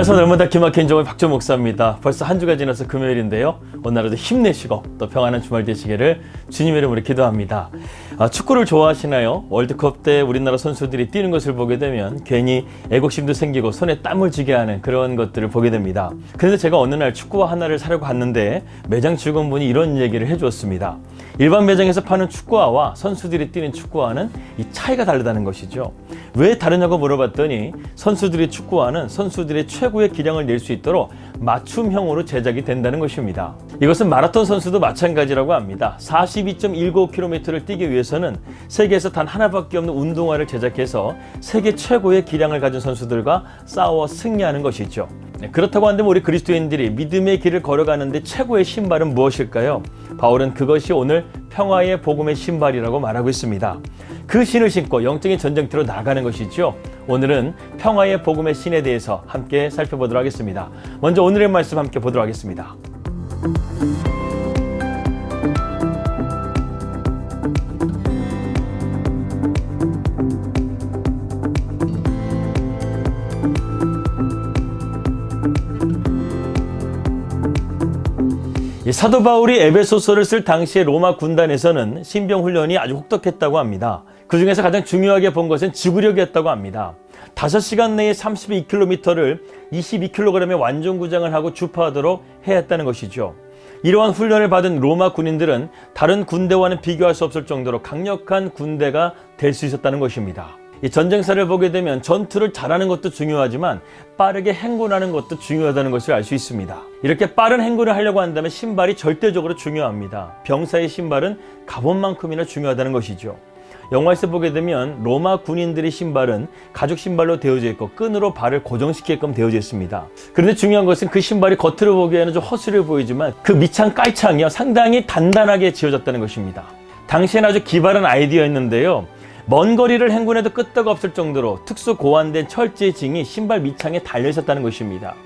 안녕하세요. 날마다 기막힌 종의 박조 목사입니다. 벌써 한 주가 지나서 금요일인데요. 오늘도 힘내시고 또 평안한 주말 되시기를 주님의 이름으로 기도합니다. 축구를 좋아하시나요? 월드컵 때 우리나라 선수들이 뛰는 것을 보게 되면 괜히 애국심도 생기고 손에 땀을 쥐게 하는 그런 것들을 보게 됩니다. 그런데 제가 어느 날 축구화 하나를 사려고 갔는데 매장 직원분이 이런 얘기를 해주었습니다. 일반 매장에서 파는 축구화와 선수들이 뛰는 축구화는 이 차이가 다르다는 것이죠. 왜 다르냐고 물어봤더니 선수들의 축구화는 선수들의 최고의 기량을 낼 수 있도록 맞춤형으로 제작이 된다는 것입니다. 이것은 마라톤 선수도 마찬가지라고 합니다. 42.195km를 뛰기 위해서는 세계에서 단 하나밖에 없는 운동화를 제작해서 세계 최고의 기량을 가진 선수들과 싸워 승리하는 것이죠. 그렇다고 한다면 우리 그리스도인들이 믿음의 길을 걸어가는데 최고의 신발은 무엇일까요? 바울은 그것이 오늘 평화의 복음의 신발이라고 말하고 있습니다. 그 신을 신고 영적인 전쟁터로 나가는 것이죠. 오늘은 평화의 복음의 신에 대해서 함께 살펴보도록 하겠습니다. 먼저 오늘의 말씀 함께 보도록 하겠습니다. 사도 바울이 에베소서를 쓸 당시의 로마 군단에서는 신병 훈련이 아주 혹독했다고 합니다. 그 중에서 가장 중요하게 본 것은 지구력이었다고 합니다. 5시간 내에 32km를 22kg의 완전 구장을 하고 주파하도록 해야 했다는 것이죠. 이러한 훈련을 받은 로마 군인들은 다른 군대와는 비교할 수 없을 정도로 강력한 군대가 될 수 있었다는 것입니다. 이 전쟁사를 보게 되면 전투를 잘하는 것도 중요하지만 빠르게 행군하는 것도 중요하다는 것을 알 수 있습니다. 이렇게 빠른 행군을 하려고 한다면 신발이 절대적으로 중요합니다. 병사의 신발은 갑옷만큼이나 중요하다는 것이죠. 영화에서 보게 되면 로마 군인들의 신발은 가죽 신발로 되어져 있고 끈으로 발을 고정시키게끔 되어져 있습니다. 그런데 중요한 것은 그 신발이 겉으로 보기에는 좀 허술해 보이지만 그 밑창 깔창이요 상당히 단단하게 지어졌다는 것입니다. 당시엔 아주 기발한 아이디어였는데요. 먼 거리를 행군해도 끄떡 없을 정도로 특수 고안된 철제 징이 신발 밑창에 달려 있었다는 것입니다.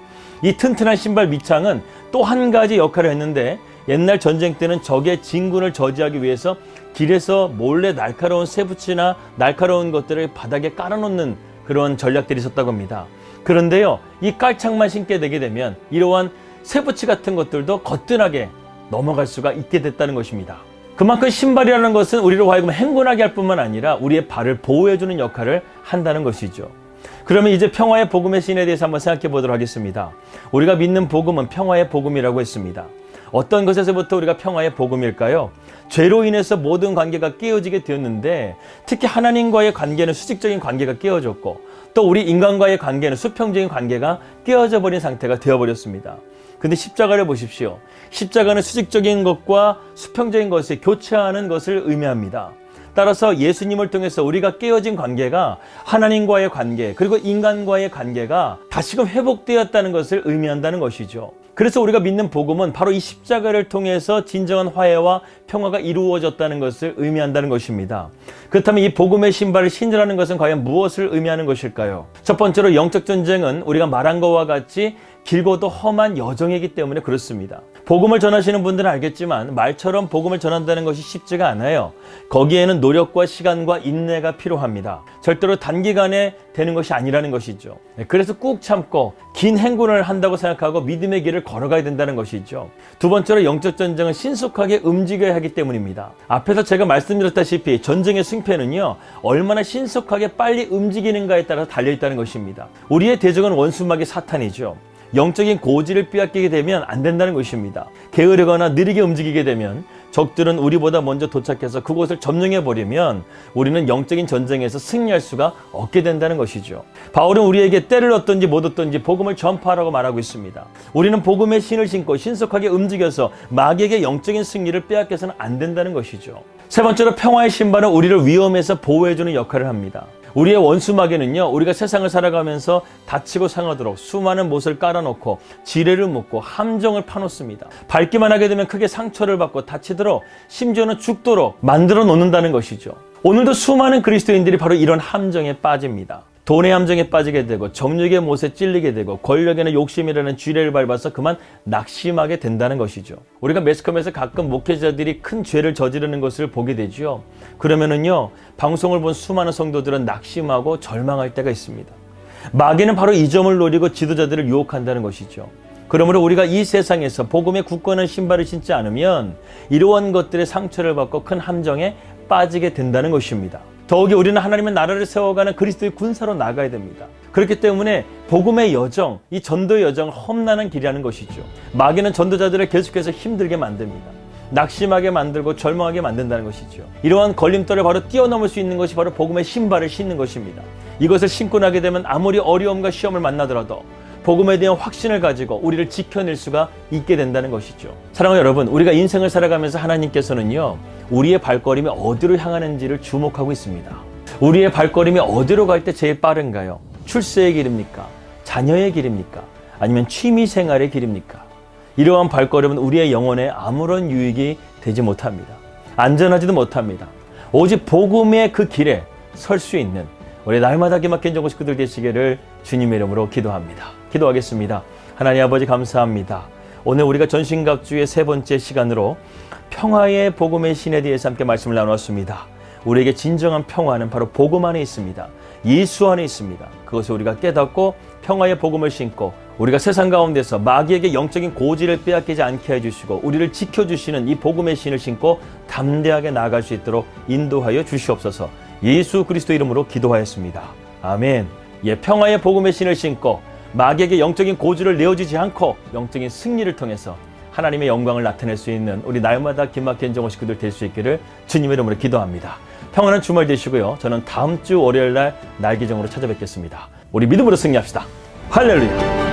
이 튼튼한 신발 밑창은 또 한 가지 역할을 했는데 옛날 전쟁 때는 적의 진군을 저지하기 위해서 길에서 몰래 날카로운 쇠붙이나 날카로운 것들을 바닥에 깔아놓는 그런 전략들이 있었다고 합니다. 그런데요, 이 깔창만 신게 되게 되면 이러한 쇠붙이 같은 것들도 거뜬하게 넘어갈 수가 있게 됐다는 것입니다. 그만큼 신발이라는 것은 우리로 하여금 행군하게 할 뿐만 아니라 우리의 발을 보호해주는 역할을 한다는 것이죠. 그러면 이제 평화의 복음의 신에 대해서 한번 생각해 보도록 하겠습니다. 우리가 믿는 복음은 평화의 복음이라고 했습니다. 어떤 것에서부터 우리가 평화의 복음일까요? 죄로 인해서 모든 관계가 깨어지게 되었는데 특히 하나님과의 관계는 수직적인 관계가 깨어졌고 또 우리 인간과의 관계는 수평적인 관계가 깨어져 버린 상태가 되어버렸습니다. 근데 십자가를 보십시오. 십자가는 수직적인 것과 수평적인 것을 교체하는 것을 의미합니다. 따라서 예수님을 통해서 우리가 깨어진 관계가 하나님과의 관계 그리고 인간과의 관계가 다시금 회복되었다는 것을 의미한다는 것이죠. 그래서 우리가 믿는 복음은 바로 이 십자가를 통해서 진정한 화해와 평화가 이루어졌다는 것을 의미한다는 것입니다. 그렇다면 이 복음의 신발을 신으라는 것은 과연 무엇을 의미하는 것일까요? 첫 번째로 영적 전쟁은 우리가 말한 것과 같이 길고도 험한 여정이기 때문에 그렇습니다. 복음을 전하시는 분들은 알겠지만 말처럼 복음을 전한다는 것이 쉽지가 않아요. 거기에는 노력과 시간과 인내가 필요합니다. 절대로 단기간에 되는 것이 아니라는 것이죠. 그래서 꾹 참고 긴 행군을 한다고 생각하고 믿음의 길을 걸어가야 된다는 것이죠. 두 번째로 영적 전쟁은 신속하게 움직여야 하기 때문입니다. 앞에서 제가 말씀드렸다시피 전쟁의 승패는요 얼마나 신속하게 빨리 움직이는가에 따라서 달려있다는 것입니다. 우리의 대적은 원수막이 사탄이죠. 영적인 고지를 빼앗기게 되면 안 된다는 것입니다. 게으르거나 느리게 움직이게 되면 적들은 우리보다 먼저 도착해서 그곳을 점령해버리면 우리는 영적인 전쟁에서 승리할 수가 없게 된다는 것이죠. 바울은 우리에게 때를 얻든지 못 얻든지 복음을 전파하라고 말하고 있습니다. 우리는 복음의 신을 신고 신속하게 움직여서 마귀에게 영적인 승리를 빼앗겨서는 안 된다는 것이죠. 세 번째로 평화의 신발은 우리를 위험에서 보호해주는 역할을 합니다. 우리의 원수 마귀는요 우리가 세상을 살아가면서 다치고 상하도록 수많은 못을 깔아놓고 지뢰를 묻고 함정을 파놓습니다. 밟기만 하게 되면 크게 상처를 받고 다치도록 심지어는 죽도록 만들어 놓는다는 것이죠. 오늘도 수많은 그리스도인들이 바로 이런 함정에 빠집니다. 돈의 함정에 빠지게 되고 정욕의 못에 찔리게 되고 권력에는 욕심이라는 쥐레를 밟아서 그만 낙심하게 된다는 것이죠. 우리가 매스컴에서 가끔 목회자들이 큰 죄를 저지르는 것을 보게 되죠. 그러면은요 방송을 본 수많은 성도들은 낙심하고 절망할 때가 있습니다. 마귀는 바로 이 점을 노리고 지도자들을 유혹한다는 것이죠. 그러므로 우리가 이 세상에서 복음의 굳건한 신발을 신지 않으면 이러한 것들의 상처를 받고 큰 함정에 빠지게 된다는 것입니다. 더욱이 우리는 하나님의 나라를 세워가는 그리스도의 군사로 나가야 됩니다. 그렇기 때문에 복음의 여정, 이 전도의 여정은 험난한 길이라는 것이죠. 마귀는 전도자들을 계속해서 힘들게 만듭니다. 낙심하게 만들고 절망하게 만든다는 것이죠. 이러한 걸림돌을 바로 뛰어넘을 수 있는 것이 바로 복음의 신발을 신는 것입니다. 이것을 신고 나게 되면 아무리 어려움과 시험을 만나더라도 복음에 대한 확신을 가지고 우리를 지켜낼 수가 있게 된다는 것이죠. 사랑하는 여러분, 우리가 인생을 살아가면서 하나님께서는요, 우리의 발걸음이 어디로 향하는지를 주목하고 있습니다. 우리의 발걸음이 어디로 갈 때 제일 빠른가요? 출세의 길입니까? 자녀의 길입니까? 아니면 취미생활의 길입니까? 이러한 발걸음은 우리의 영혼에 아무런 유익이 되지 못합니다. 안전하지도 못합니다. 오직 복음의 그 길에 설 수 있는 우리 날마다 기막힌 정보 식구들 되시기를 주님의 이름으로 기도합니다. 기도하겠습니다. 하나님 아버지 감사합니다. 오늘 우리가 전신갑주의 세 번째 시간으로 평화의 복음의 신에 대해서 함께 말씀을 나누었습니다. 우리에게 진정한 평화는 바로 복음 안에 있습니다. 예수 안에 있습니다. 그것을 우리가 깨닫고 평화의 복음을 신고 우리가 세상 가운데서 마귀에게 영적인 고지를 빼앗기지 않게 해주시고 우리를 지켜주시는 이 복음의 신을 신고 담대하게 나아갈 수 있도록 인도하여 주시옵소서. 예수 그리스도 이름으로 기도하였습니다. 아멘. 평화의 복음의 신을 신고 마귀에게 영적인 고지를 내어주지 않고 영적인 승리를 통해서 하나님의 영광을 나타낼 수 있는 우리 날마다 기막힌 정오 식구들 될 수 있기를 주님의 이름으로 기도합니다. 평안한 주말 되시고요. 저는 다음 주 월요일 날 날개정으로 찾아뵙겠습니다. 우리 믿음으로 승리합시다. 할렐루야.